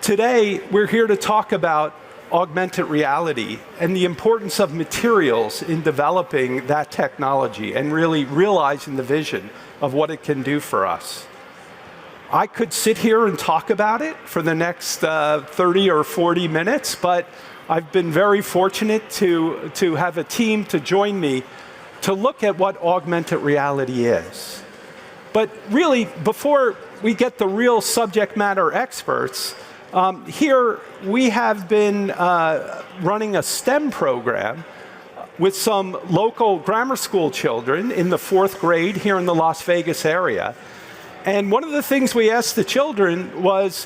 Today, we're here to talk about augmented reality and the importance of materials in developing that technology and really realizing the vision of what it can do for us. I could sit here and talk about it for the next 30 or 40 minutes, but I've been very fortunate to have a team to join me to look at what augmented reality is. But really, before we get the real subject matter experts, here we have been running a STEM program with some local grammar school children in the 4th grade here in the Las Vegas area. And one of the things we asked the children was,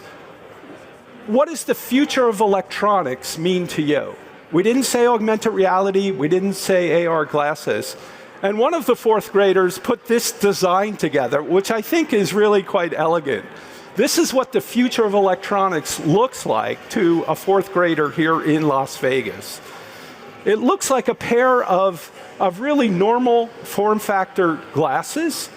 what does the future of electronics mean to you? We didn't say augmented reality, we didn't say AR glasses. And one of the 4th graders put this design together, which I think is really quite elegant. This is what the future of electronics looks like to a 4th grader here in Las Vegas. It looks like a pair of really normal form factor glasses.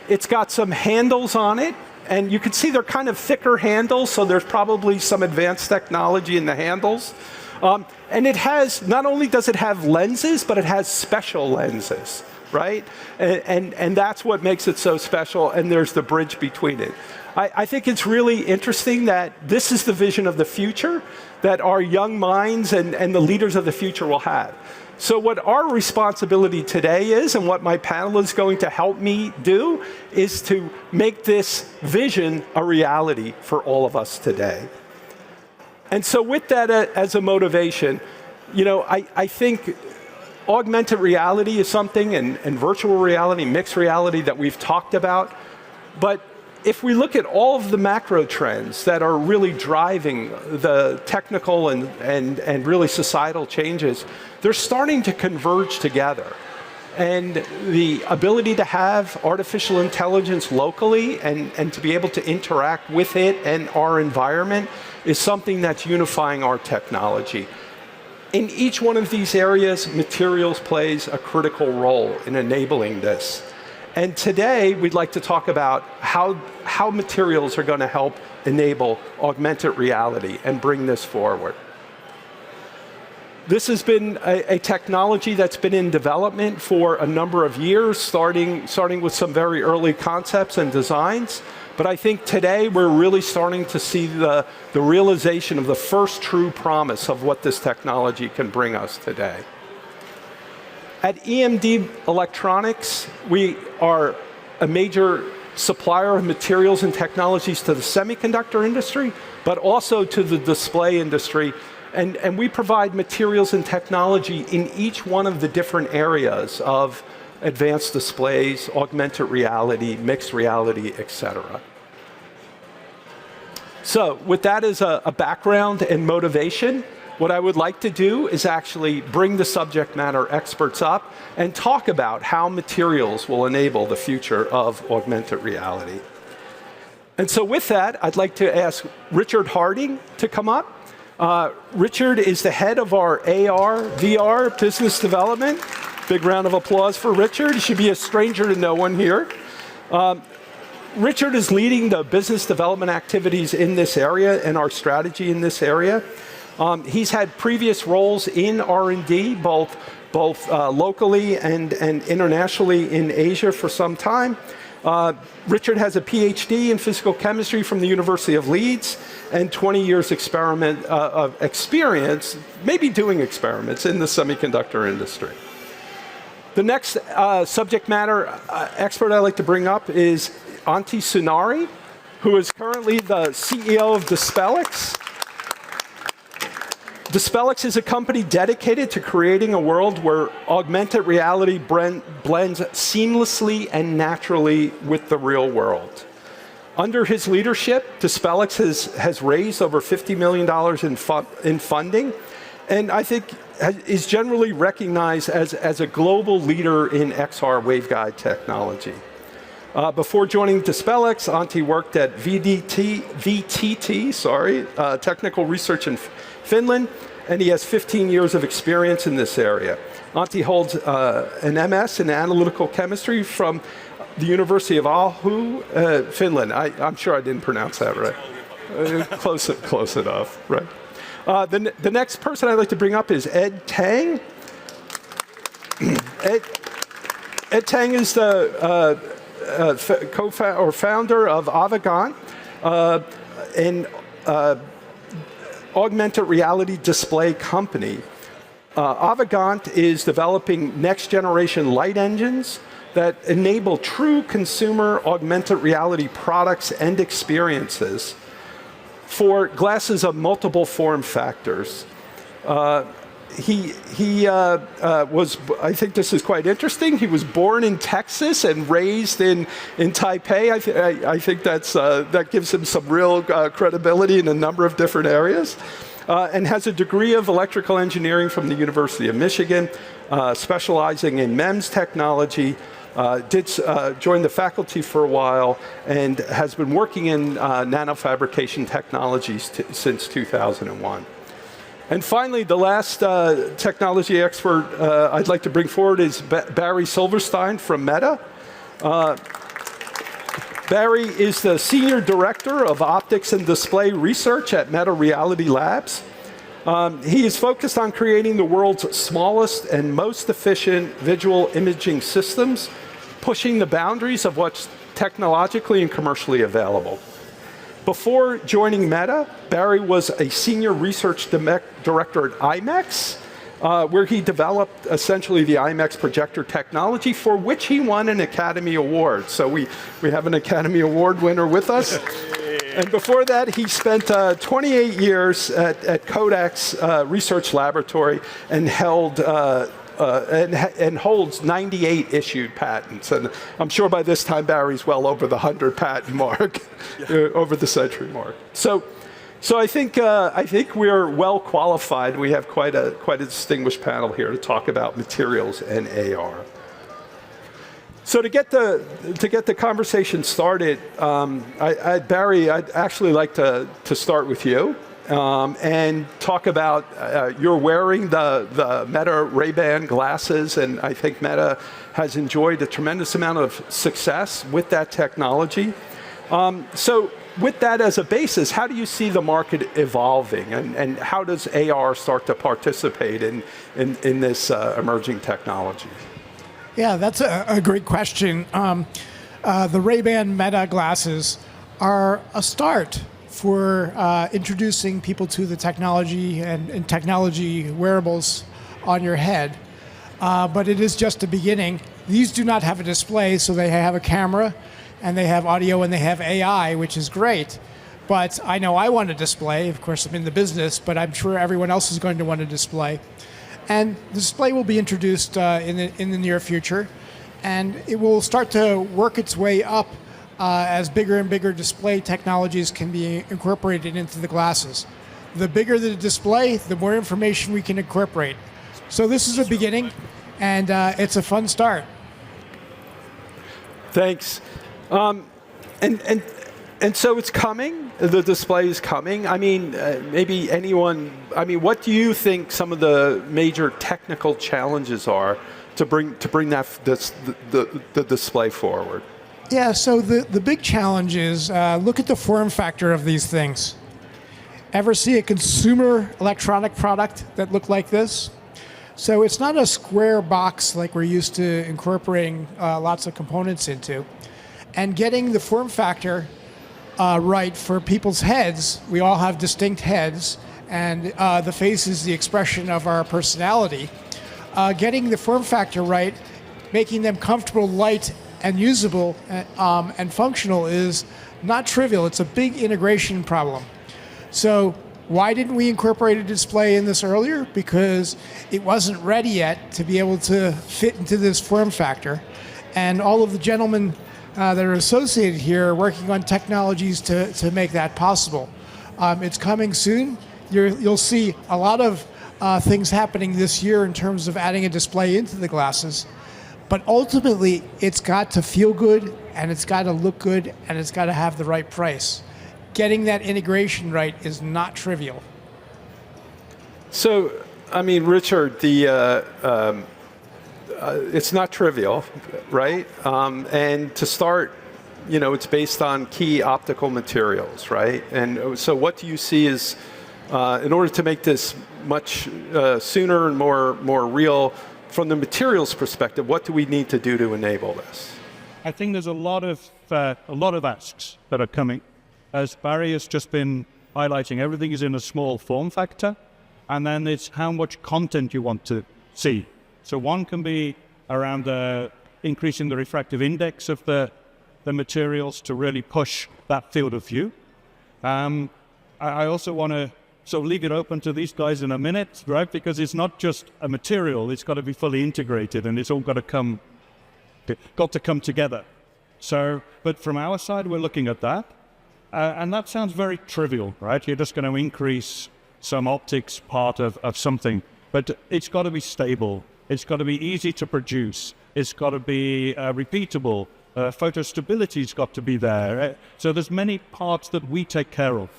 It's got some handles on it, and you can see they're kind of thicker handles, so there's probably some advanced technology in the handles. And it has, not only does it have lenses, but it has special lenses, right? And that's what makes it so special, and there's the bridge between it. I think it's really interesting that this is the vision of the future that our young minds and the leaders of the future will have. So what our responsibility today is, and what my panel is going to help me do, is to make this vision a reality for all of us today. And so with that as a motivation, you know, I think augmented reality is something, and virtual reality, mixed reality that we've talked about. But if we look at all of the macro trends that are really driving the technical and really societal changes, they're starting to converge together. And the ability to have artificial intelligence locally and to be able to interact with it and our environment is something that's unifying our technology. In each one of these areas, materials plays a critical role in enabling this. And today, we'd like to talk about how materials are going to help enable augmented reality and bring this forward. This has been a technology that's been in development for a number of years, starting with some very early concepts and designs. But I think today we're really starting to see the realization of the first true promise of what this technology can bring us today. At EMD Electronics, we are a major supplier of materials and technologies to the semiconductor industry, but also to the display industry. And we provide materials and technology in each one of the different areas of advanced displays, augmented reality, mixed reality, et cetera. So with that as a background and motivation, what I would like to do is actually bring the subject matter experts up and talk about how materials will enable the future of augmented reality. And so with that, I'd like to ask Richard Harding to come up. Richard is the head of our AR, VR business development. Big round of applause for Richard. He should be a stranger to no one here. Richard is leading the business development activities in this area and our strategy in this area. He's had previous roles in R&D, both locally and internationally in Asia for some time. Richard has a PhD in physical chemistry from the University of Leeds and 20 years of experience, maybe doing experiments in the semiconductor industry. The next subject matter expert I'd like to bring up is Antti Sunari, who is currently the CEO of Dispelix. Dispelix is a company dedicated to creating a world where augmented reality blends seamlessly and naturally with the real world. Under his leadership, Dispelix has raised over $50 million in funding, and I think is generally recognized as a global leader in XR waveguide technology. Before joining Dispelix, Antti worked at VTT, Technical Research in Finland, and he has 15 years of experience in this area. Antti holds an MS in analytical chemistry from the University of Åbo, Finland. I'm sure I didn't pronounce that right. Close enough, right? The next person I'd like to bring up is Ed Tang. Ed Tang is the founder of Avegant, an augmented reality display company. Avegant is developing next-generation light engines that enable true consumer augmented reality products and experiences for glasses of multiple form factors. He was, I think this is quite interesting, he was born in Texas and raised in Taipei. I think that gives him some real credibility in a number of different areas. And has a degree of electrical engineering from the University of Michigan, specializing in MEMS technology. Did join the faculty for a while and has been working in nanofabrication technologies since 2001. And finally, the last technology expert I'd like to bring forward is Barry Silverstein from Meta. Barry is the Senior Director of Optics and Display Research at Meta Reality Labs. He is focused on creating the world's smallest and most efficient visual imaging systems, pushing the boundaries of what's technologically and commercially available. Before joining Meta, Barry was a senior research director at IMAX, where he developed essentially the IMAX projector technology, for which he won an Academy Award. So we have an Academy Award winner with us. And before that, he spent 28 years at Kodak's research laboratory and held and holds 98 issued patents. And I'm sure by this time Barry's well over the 100 patent mark, over the century mark. So I think we're well qualified. We have quite a distinguished panel here to talk about materials and AR. So to get the conversation started, Barry, I'd actually like to start with you and talk about you're wearing the Meta Ray-Ban glasses, and I think Meta has enjoyed a tremendous amount of success with that technology. So with that as a basis, how do you see the market evolving, and how does AR start to participate in this emerging technology? Yeah, that's a great question. The Ray-Ban Meta glasses are a start for introducing people to the technology and technology wearables on your head. But it is just a beginning. These do not have a display, so they have a camera, and they have audio, and they have AI, which is great. But I know I want a display. Of course, I'm in the business, but I'm sure everyone else is going to want a display. And the display will be introduced in the near future, and it will start to work its way up as bigger and bigger display technologies can be incorporated into the glasses. The bigger the display, the more information we can incorporate. So this is a beginning, and it's a fun start. Thanks. And so it's coming. The display is coming. I mean, maybe anyone. I mean, what do you think some of the major technical challenges are to bring the display forward? Yeah. So the big challenge is look at the form factor of these things. Ever see a consumer electronic product that looked like this? So it's not a square box like we're used to incorporating lots of components into, and getting the form factor right for people's heads. We all have distinct heads, and the face is the expression of our personality. Getting the form factor right, making them comfortable, light, and usable, and functional is not trivial. It's a big integration problem. So why didn't we incorporate a display in this earlier? Because it wasn't ready yet to be able to fit into this form factor. And all of the gentlemen that are associated here are working on technologies to make that possible. It's coming soon. You'll see a lot of things happening this year in terms of adding a display into the glasses. But ultimately, it's got to feel good, and it's got to look good, and it's got to have the right price. Getting that integration right is not trivial. So, I mean, Richard, it's not trivial, right? And to start it's based on key optical materials, right? And so what do you see is, in order to make this much sooner and more real, from the materials perspective, what do we need to do to enable this? I think there's a lot of asks that are coming. As Barry has just been highlighting, everything is in a small form factor, and then it's how much content you want to see. So one can be around increasing the refractive index of the materials to really push that field of view. I also want to sort of leave it open to these guys in a minute, right? Because it's not just a material; it's got to be fully integrated, and it's all got to come together. So, but from our side, we're looking at that, and that sounds very trivial, right? You're just going to increase some optics part of something, but it's got to be stable. It's got to be easy to produce. It's got to be repeatable. Photo stability's got to be there. So there's many parts that we take care of.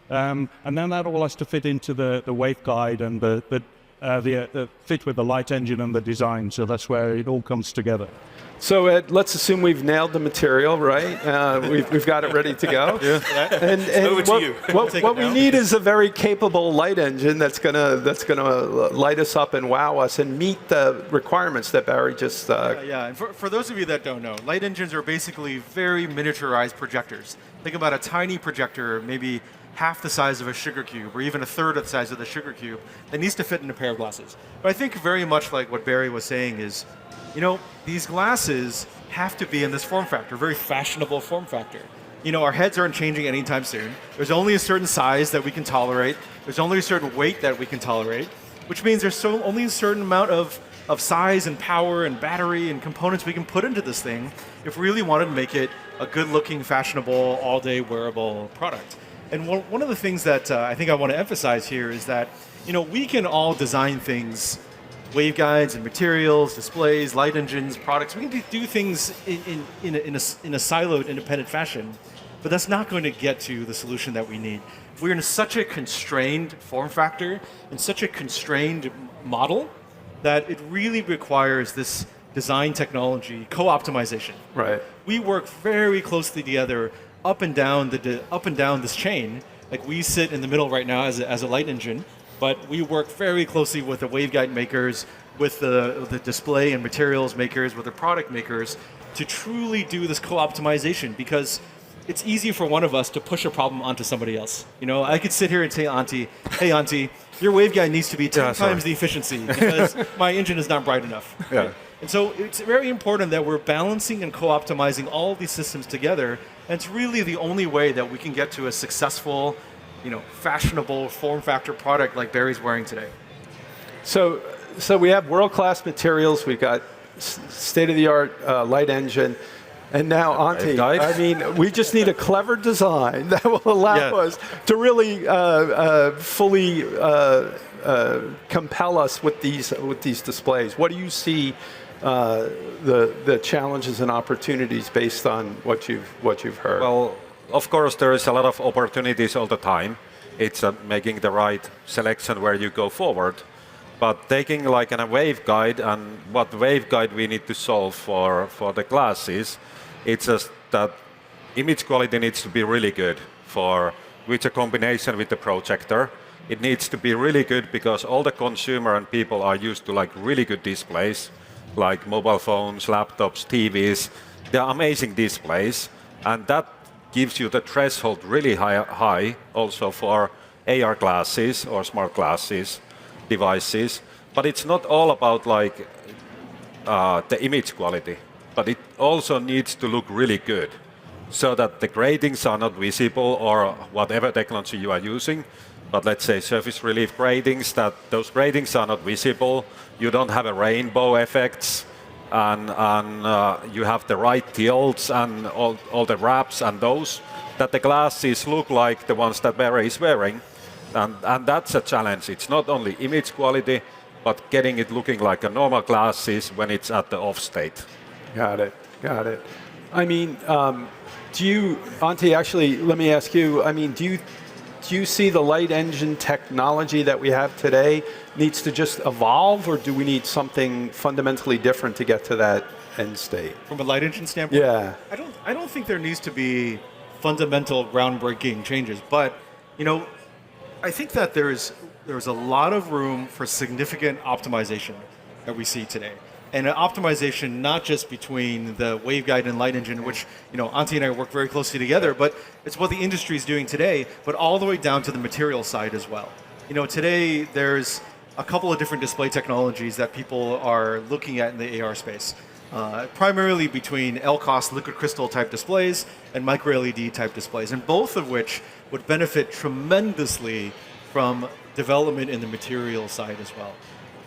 And then that all has to fit into the waveguide and the fit with the light engine and the design. So that's where it all comes together. So Ed, let's assume we've nailed the material, right? We've got it ready to go. Yeah. And over to you. What we need is a very capable light engine that's gonna light us up and wow us and meet the requirements that Barry just. Yeah. And for those of you that don't know, light engines are basically very miniaturized projectors. Think about a tiny projector, maybe half the size of a sugar cube, or even a third of the size of the sugar cube, that needs to fit in a pair of glasses. But I think very much like what Barry was saying is, these glasses have to be in this form factor, very fashionable form factor. Our heads aren't changing anytime soon. There's only a certain size that we can tolerate. There's only a certain weight that we can tolerate, which means there's only a certain amount of size and power and battery and components we can put into this thing if we really wanted to make it a good-looking, fashionable, all-day wearable product. And one of the things that I think I want to emphasize here is that, we can all design things, waveguides and materials, displays, light engines, products. We can do things in a siloed, independent fashion, but that's not going to get to the solution that we need. We're in such a constrained form factor and such a constrained model that it really requires this design technology co-optimization. Right. We work very closely together up and down this chain. Like we sit in the middle right now as a light engine, but we work very closely with the waveguide makers, with the display and materials makers, with the product makers, to truly do this co-optimization, because it's easy for one of us to push a problem onto somebody else. I could sit here and say, hey, Auntie, your waveguide needs to be 10 times the efficiency because my engine is not bright enough. Yeah. And so it's very important that we're balancing and co-optimizing all of these systems together. And it's really the only way that we can get to a successful, fashionable form factor product like Barry's wearing today. So we have world-class materials. We've got state-of-the-art light engine. And now, Auntie, we just need a clever design that will allow us to really fully compel us with these displays. What do you see the challenges and opportunities based on what you've heard? Well, of course, there is a lot of opportunities all the time. It's making the right selection where you go forward. But taking like a waveguide and what waveguide we need to solve for the glasses, it's just that image quality needs to be really good with a combination with the projector. It needs to be really good because all the consumer and people are used to like really good displays, like mobile phones, laptops, TVs. They're amazing displays, and that gives you the threshold really high also for AR glasses or smart glasses devices. But it's not all about like the image quality, but it also needs to look really good so that the gradings are not visible or whatever technology you are using. But let's say surface relief gradings, that those gradings are not visible. You don't have a rainbow effects, and you have the right tilts and all the wraps and those, that the glasses look like the ones that Barry is wearing. And that's a challenge. It's not only image quality, but getting it looking like a normal glasses when it's at the off state. Got it. I mean, Auntie, actually, let me ask you, do you see the light engine technology that we have today needs to just evolve, or do we need something fundamentally different to get to that end state? From a light engine standpoint, Yeah. I don't think there needs to be fundamental groundbreaking changes, but I think that there's a lot of room for significant optimization that we see today. And an optimization not just between the waveguide and light engine, which Antti and I work very closely together, but it's what the industry is doing today, but all the way down to the material side as well. Today there's a couple of different display technologies that people are looking at in the AR space. Primarily between LCOS liquid crystal type displays and micro LED type displays, and both of which would benefit tremendously from development in the material side as well.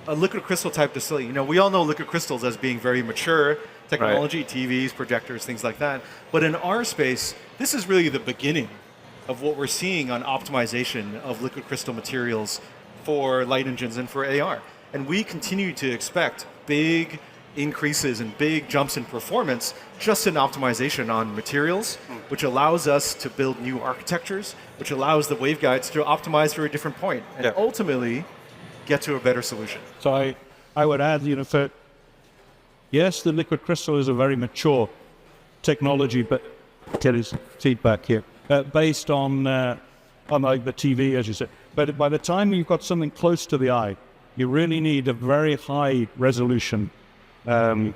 A liquid crystal type display, we all know liquid crystals as being very mature technology, right. TVs, projectors, things like that. But in our space, this is really the beginning of what we're seeing on optimization of liquid crystal materials for light engines and for AR. And we continue to expect big increases and big jumps in performance just in optimization on materials, which allows us to build new architectures, which allows the waveguides to optimize for a different point and ultimately get to a better solution. So I would add, yes, the liquid crystal is a very mature technology, but get his feedback here, based on like the TV, as you said. But by the time you've got something close to the eye, you really need a very high resolution. And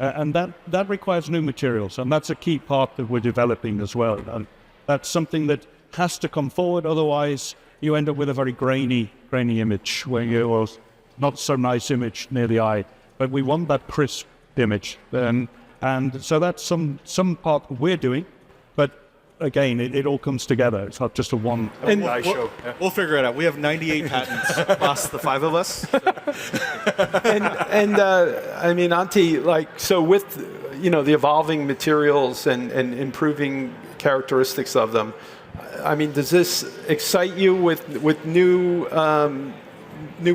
that requires new materials, and that's a key part that we're developing as well. And that's something that has to come forward, otherwise you end up with a very grainy image, or not so nice image near the eye. But we want that crisp image, and so that's some part we're doing. But again, it all comes together. It's not just a one guy show. We'll figure it out. We have 98 patents plus the 5 of us. and I mean, Antti, so with the evolving materials and improving characteristics of them, I mean, does this excite you with new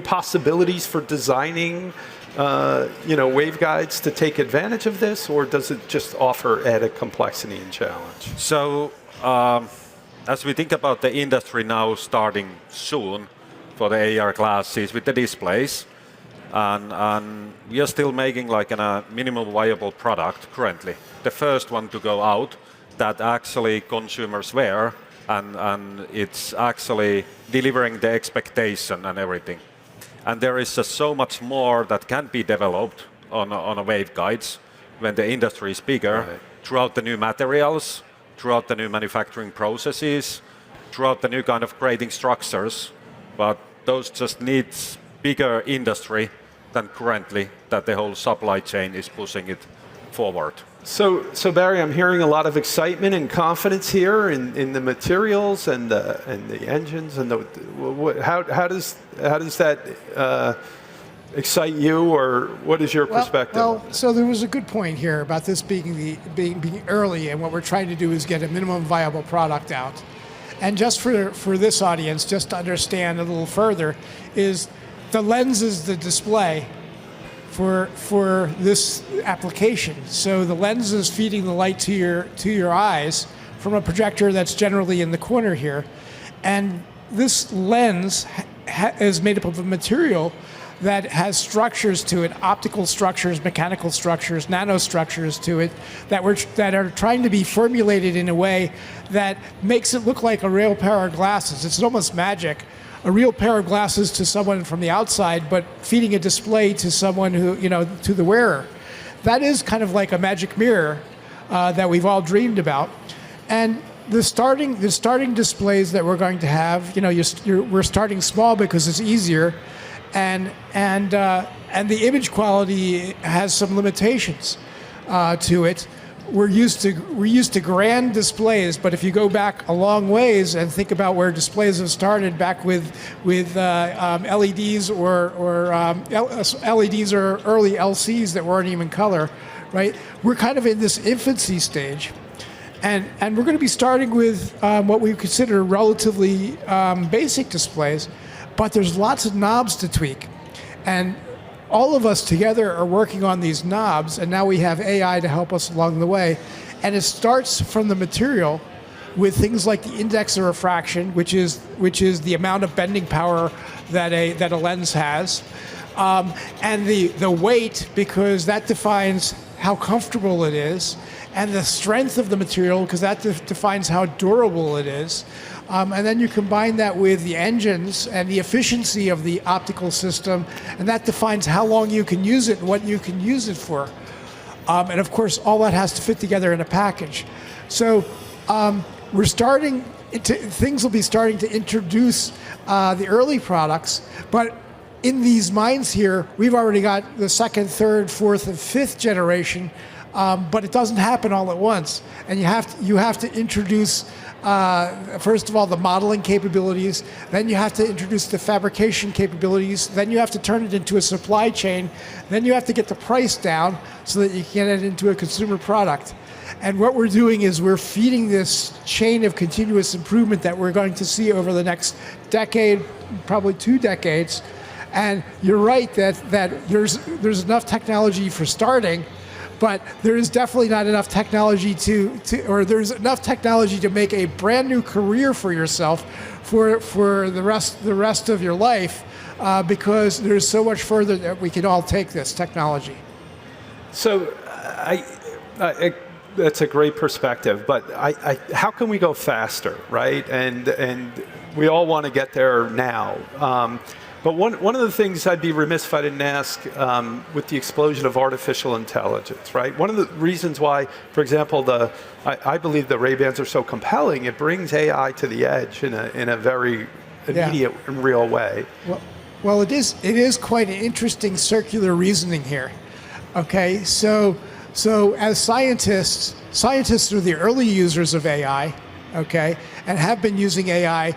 possibilities for designing waveguides to take advantage of this, or does it just offer added complexity and challenge? So, as we think about the industry now starting soon for the AR glasses with the displays, and we are still making like a minimum viable product currently. The first one to go out that actually consumers wear, and it's actually delivering the expectation and everything. And there is just so much more that can be developed on a waveguides when the industry is bigger, right. Throughout the new materials, throughout the new manufacturing processes, throughout the new kind of grading structures. But those just need bigger industry than currently that the whole supply chain is pushing it forward. So Barry, I'm hearing a lot of excitement and confidence here in the materials and the engines and how does that excite you, or what is your perspective? Well, so there was a good point here about this being early, and what we're trying to do is get a minimum viable product out. And just for this audience, just to understand a little further, is the lens is the display for this application. So the lens is feeding the light to your eyes from a projector that's generally in the corner here. And this lens is made up of a material that has structures to it, optical structures, mechanical structures, nanostructures to it, that are trying to be formulated in a way that makes it look like a real pair of glasses. It's almost magic. A real pair of glasses to someone from the outside, but feeding a display to someone who, to the wearer. That is kind of like a magic mirror that we've all dreamed about. And the starting displays that we're going to have, we're starting small because it's easier, and the image quality has some limitations to it. We're used to grand displays, but if you go back a long ways and think about where displays have started back with LEDs or LEDs or early LCs that weren't even color, right? We're kind of in this infancy stage, and we're going to be starting with what we consider relatively basic displays, but there's lots of knobs to tweak, and all of us together are working on these knobs, and now we have AI to help us along the way. And it starts from the material with things like the index of refraction, which is the amount of bending power that a lens has, and the weight, because that defines how comfortable it is, and the strength of the material, because that defines how durable it is. And then you combine that with the engines and the efficiency of the optical system, and that defines how long you can use it and what you can use it for. And of course, all that has to fit together in a package. So we're starting things will be starting to introduce the early products, but in these minds here, we've already got the second, third, fourth, and fifth generation, but it doesn't happen all at once. And you have to introduce, first of all, the modeling capabilities, then you have to introduce the fabrication capabilities, then you have to turn it into a supply chain, then you have to get the price down so that you can get it into a consumer product. And what we're doing is we're feeding this chain of continuous improvement that we're going to see over the next decade, probably 2 decades. And you're right that there's enough technology for starting, but there is definitely not enough technology or there's enough technology to make a brand new career for yourself for the rest of your life, because there's so much further that we can all take this technology. So that's a great perspective, but how can we go faster, right? And we all want to get there now. But one of the things I'd be remiss if I didn't ask, with the explosion of artificial intelligence, right? One of the reasons why, for example, I believe the Ray-Bans are so compelling, it brings AI to the edge in a very immediate and real way. Well, it is quite an interesting circular reasoning here. Okay, so as scientists are the early users of AI, okay, and have been using AI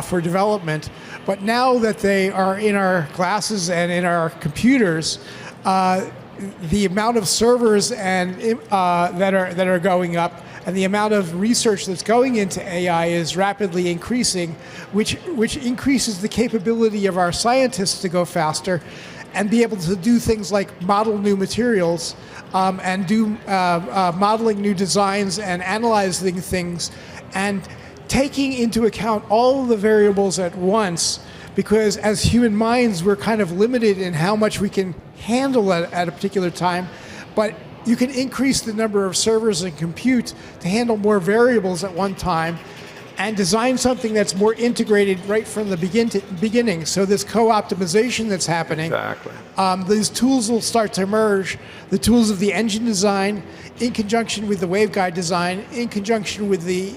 for development. But now that they are in our glasses and in our computers, the amount of servers and that are going up, and the amount of research that's going into AI is rapidly increasing, which increases the capability of our scientists to go faster and be able to do things like model new materials, and do modeling new designs and analyzing things, and taking into account all of the variables at once, because as human minds, we're kind of limited in how much we can handle at a particular time, but you can increase the number of servers and compute to handle more variables at one time, and design something that's more integrated right from the beginning. So this co-optimization that's happening, exactly. These tools will start to emerge, the tools of the engine design, in conjunction with the waveguide design, in conjunction with the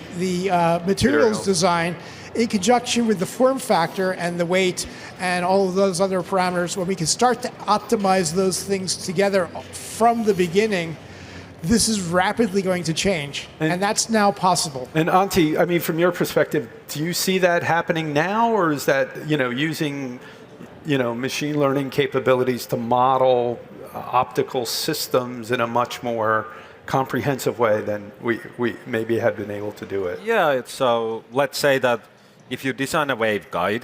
materials design, in conjunction with the form factor and the weight and all of those other parameters. When we can start to optimize those things together from the beginning, this is rapidly going to change, and that's now possible. And Antti, I mean, from your perspective, do you see that happening now, or is that using machine learning capabilities to model optical systems in a much more comprehensive way than we maybe had been able to do it? Yeah, so let's say that if you design a waveguide,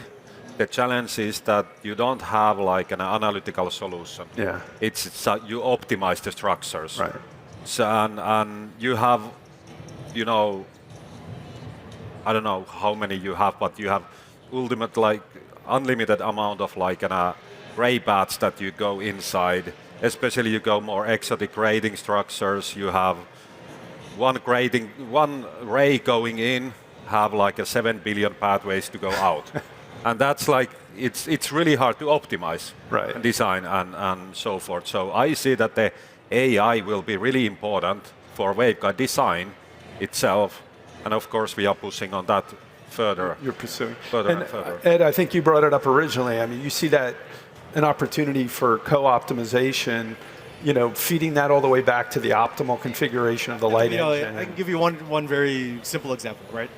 the challenge is that you don't have like an analytical solution. Yeah. It's you optimize the structures. Right. So, and you have, I don't know how many you have, but you have unlimited amount of ray paths that you go inside. Especially you go more exotic grading structures. You have one ray going in, have like 7 billion pathways to go out. And that's it's really hard to optimize, right, and design and so forth. So I see that the AI will be really important for waveguide design itself, and of course we are pushing on that further. You're pursuing further and further. Ed, I think you brought it up originally. I mean, you see that an opportunity for co-optimization, feeding that all the way back to the optimal configuration of the light engine. I can give you one very simple example, right?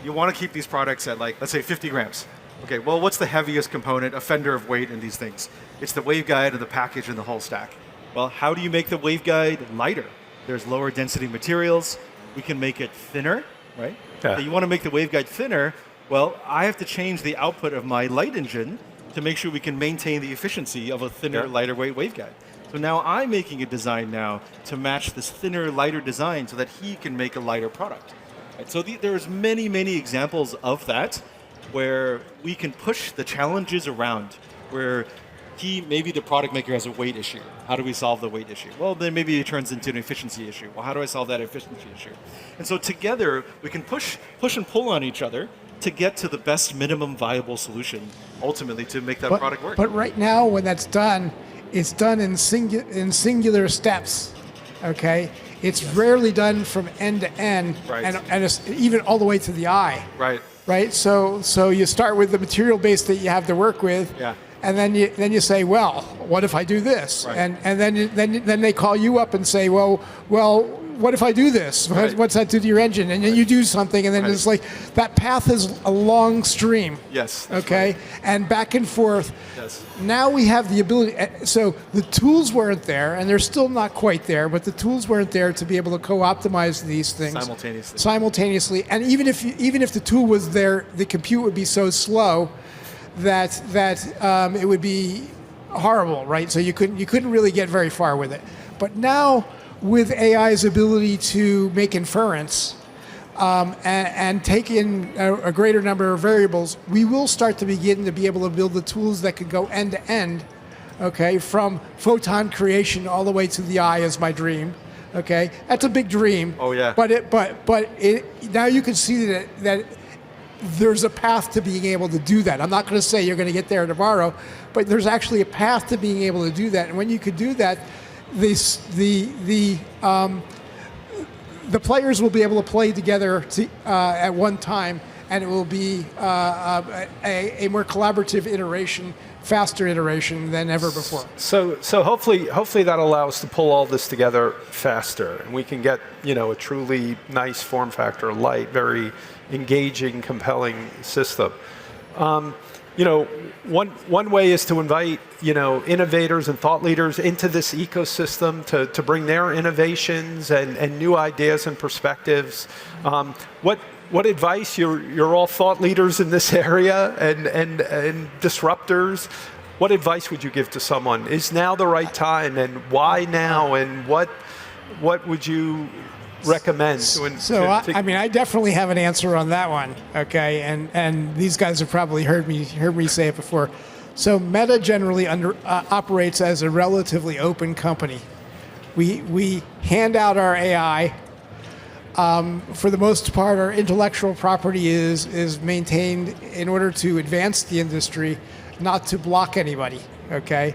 You want to keep these products at let's say 50 grams. Okay, well, what's the heaviest component, a fender of weight in these things? It's the waveguide and the package and the whole stack. Well, how do you make the waveguide lighter? There's lower density materials. We can make it thinner, right? Yeah. So you want to make the waveguide thinner. Well, I have to change the output of my light engine to make sure we can maintain the efficiency of a thinner, lighter weight waveguide. So now I'm making a design now to match this thinner, lighter design so that he can make a lighter product. Right? So there's many, many examples of that where we can push the challenges around, where maybe the product maker has a weight issue. How do we solve the weight issue? Well, then maybe it turns into an efficiency issue. Well, how do I solve that efficiency issue? And so together, we can push and pull on each other to get to the best minimum viable solution, ultimately, to make that product work. But right now, when that's done, it's done in singular steps, okay? It's rarely done from end to end, Right. and it's even all the way to the eye. Right. Right. So you start with the material base that you have to work with, Yeah. and then you say, well, what if I do this? Right. And then they call you up and say, well, what if I do this? Right. What's that do to your engine? And then you do something, and then Right. it's like that path is a long stream. Yes. that's Okay, right. and back and forth. Yes. Now we have the ability. So the tools weren't there, and they're still not quite there. But the tools weren't there to be able to co-optimize these things Simultaneously. And even if the tool was there, the compute would be so slow that it would be horrible, right? So you couldn't really get very far with it. But now, with AI's ability to make inference and take in a greater number of variables, we will start to begin to be able to build the tools that could go end to end, okay, from photon creation all the way to the eye is my dream. Okay, that's a big dream. Oh, yeah. But now you can see that there's a path to being able to do that. I'm not going to say you're going to get there tomorrow, but there's actually a path to being able to do that. And when you could do that, the players will be able to play together at one time, and it will be a more collaborative iteration, faster iteration than ever before. So hopefully that allows us to pull all this together faster, and we can get a truly nice form factor, light, very engaging, compelling system. One way is to invite innovators and thought leaders into this ecosystem to bring their innovations and new ideas and perspectives. What advice? You're all thought leaders in this area and disruptors. What advice would you give to someone? Is now the right time, and why now? And what would you recommend? I definitely have an answer on that one. Okay, and these guys have probably heard me say it before. So Meta generally operates as a relatively open company. We hand out our AI. For the most part, our intellectual property is maintained in order to advance the industry, not to block anybody. Okay,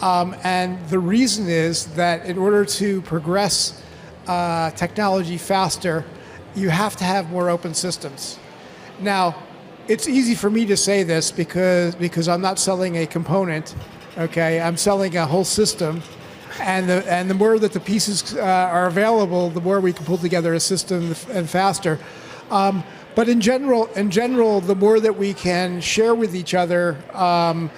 and the reason is that in order to progress technology faster, you have to have more open systems. Now, it's easy for me to say this because I'm not selling a component. Okay, I'm selling a whole system. And the more that the pieces are available, the more we can pull together a system and faster. But in general, the more that we can share with each other our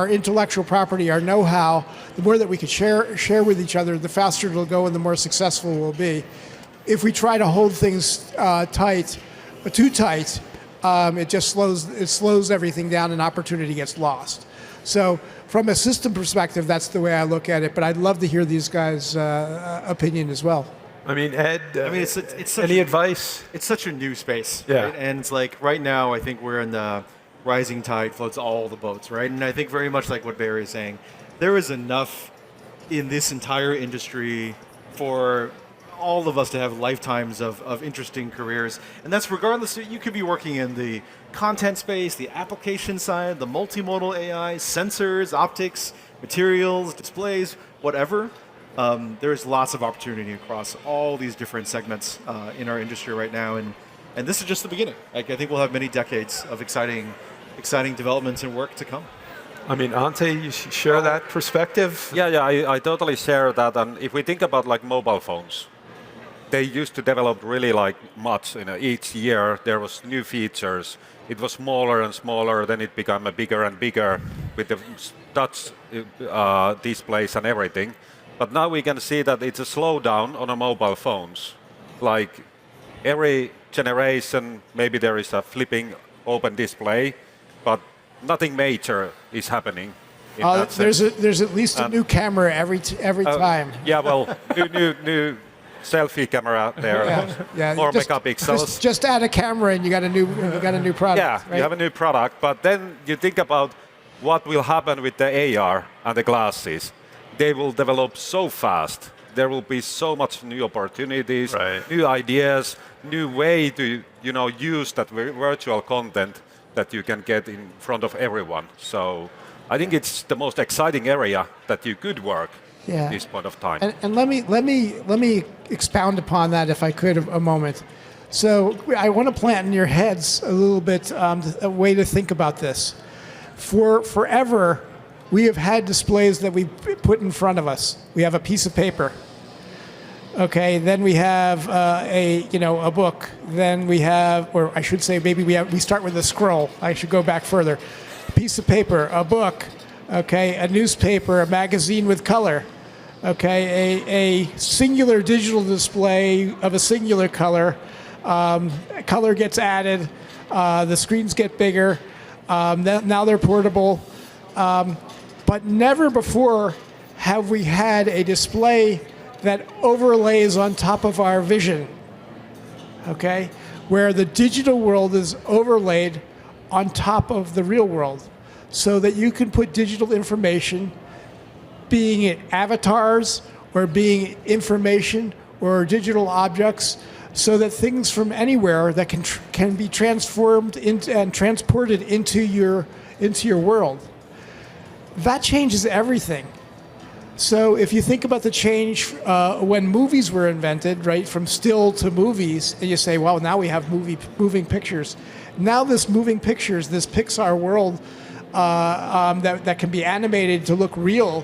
intellectual property, our know-how, the more that we can share with each other, the faster it'll go and the more successful we'll be. If we try to hold things too tight, it slows everything down and opportunity gets lost. So from a system perspective, that's the way I look at it. But I'd love to hear these guys' opinion as well. I mean, Ed, it's any advice? It's such a new space. Yeah. Right? And it's like right now, I think we're in the rising tide floats all the boats, right? And I think very much like what Barry is saying, there is enough in this entire industry for all of us to have lifetimes of interesting careers. And that's regardless, you could be working in the content space, the application side, the multimodal AI, sensors, optics, materials, displays, whatever. There's lots of opportunity across all these different segments in our industry right now. And this is just the beginning. I think we'll have many decades of exciting developments and work to come. I mean, Ante, you share that perspective? Yeah, I totally share that. And if we think about like mobile phones, they used to develop really like much. Each year there was new features. It was smaller and smaller. Then it became bigger and bigger with the touch displays and everything. But now we can see that it's a slowdown on the mobile phones. Like every generation, maybe there is a flipping open display, but nothing major is happening. There's at least a new camera every time. Yeah, well, new selfie camera there, yeah. more megapixels. Just add a camera and you got a new product. Yeah, right? You have a new product, but then you think about what will happen with the AR and the glasses. They will develop so fast. There will be so much new opportunities, new ideas, new way to use that virtual content that you can get in front of everyone. So I think it's the most exciting area that you could work at this point of time. And let me expound upon that if I could a moment. So I want to plant in your heads a little bit a way to think about this. For forever, we have had displays that we put in front of us. We have a piece of paper. Okay, then we have a book. Then we have, or I should say, maybe we start with a scroll. I should go back further. A piece of paper, a book. Okay, a newspaper, a magazine with color. Okay, a singular digital display of a singular color. Color gets added. The screens get bigger. Now they're portable. But never before have we had a display that overlays on top of our vision, okay? Where the digital world is overlaid on top of the real world so that you can put digital information, being it avatars or being information or digital objects, so that things from anywhere that can be transformed into and transported into your world. That changes everything. So if you think about the change when movies were invented, right, from still to movies, and you say, well, now we have moving pictures. Now this moving pictures, this Pixar world that can be animated to look real,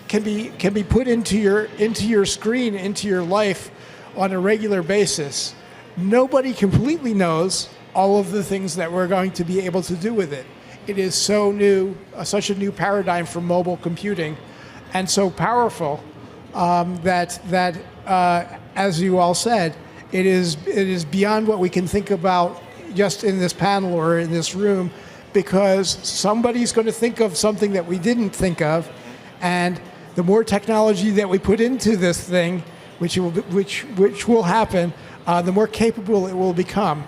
can be put into your screen, into your life on a regular basis. Nobody completely knows all of the things that we're going to be able to do with it. It is so new, such a new paradigm for mobile computing, and so powerful that as you all said, it is beyond what we can think about just in this panel or in this room, because somebody's going to think of something that we didn't think of, and the more technology that we put into this thing, which will happen, the more capable it will become.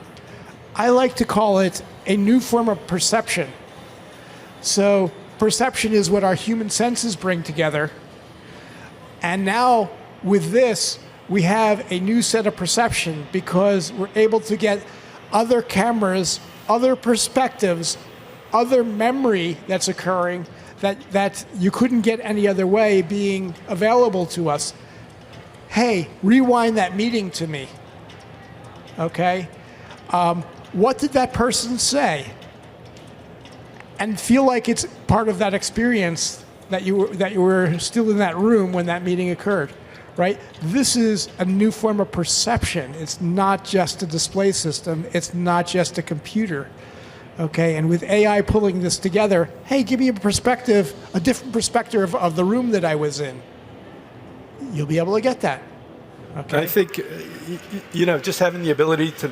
I like to call it a new form of perception. So perception is what our human senses bring together. And now with this, we have a new set of perception because we're able to get other cameras, other perspectives, other memory that's occurring that you couldn't get any other way being available to us. Hey, rewind that meeting to me. Okay? What did that person say? And feel like it's part of that experience that you were still in that room when that meeting occurred, right? This is a new form of perception. It's not just a display system. It's not just a computer, okay? And with AI pulling this together, hey, give me a perspective, a different perspective of the room that I was in. You'll be able to get that, okay? I think, just having the ability to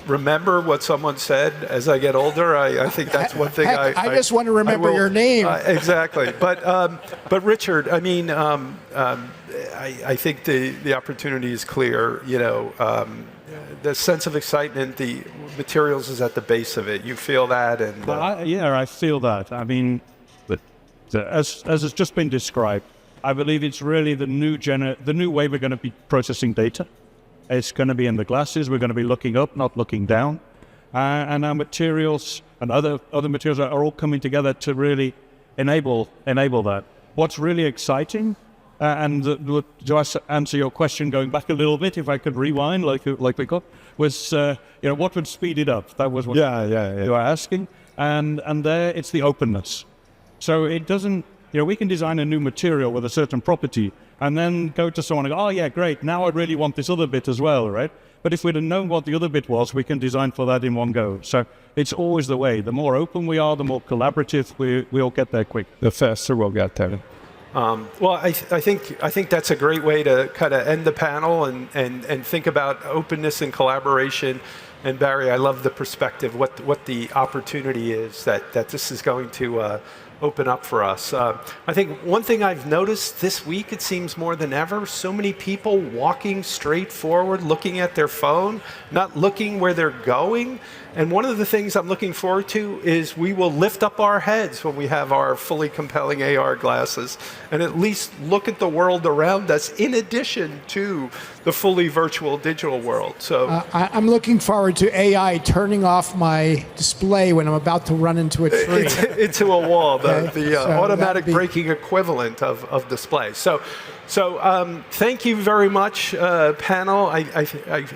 remember what someone said as I get older, I think that's one thing. I just want to remember your name. Exactly. But Richard, I mean, I think the opportunity is clear. The sense of excitement, the materials is at the base of it. You feel that, and I feel that. I mean, as has just been described, I believe it's really the new way we're going to be processing data. It's going to be in the glasses. We're going to be looking up, not looking down. And our materials and other materials are all coming together to really enable that. What's really exciting, to answer your question, going back a little bit, if I could rewind, like we got, was what would speed it up? That was what you were asking. And there, it's the openness. So it doesn't. We can design a new material with a certain property and then go to someone and go, oh yeah, great, now I really want this other bit as well, right? But if we'd have known what the other bit was, we can design for that in one go. So it's always the way. The more open we are, the more collaborative we'll get there quick. The faster we'll get there. Well, I think that's a great way to kind of end the panel and think about openness and collaboration. And Barry, I love the perspective, what the opportunity is that this is going to open up for us. I think one thing I've noticed this week, it seems more than ever, so many people walking straight forward, looking at their phone, not looking where they're going. And one of the things I'm looking forward to is we will lift up our heads when we have our fully compelling AR glasses and at least look at the world around us in addition to the fully virtual digital world. So I'm looking forward to AI turning off my display when I'm about to run into a tree. into a wall, the So automatic that'd be- braking equivalent of display. So thank you very much, panel. I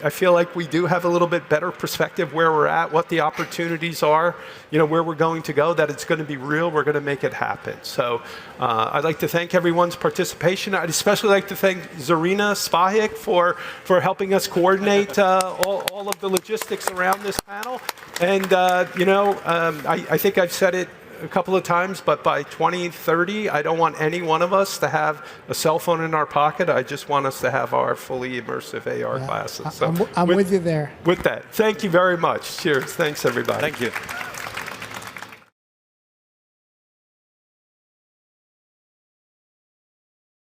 feel like we do have a little bit better perspective where we're at, what the opportunities are, where we're going to go, that it's going to be real, we're going to make it happen. So I'd like to thank everyone's participation. I'd especially like to thank Zarina Spahik for helping us coordinate all of the logistics around this panel. And, I think I've said it a couple of times, but by 2030, I don't want any one of us to have a cell phone in our pocket. I just want us to have our fully immersive AR glasses. So I'm with you there. With that, thank you very much. Cheers. Thanks, everybody. Thank you.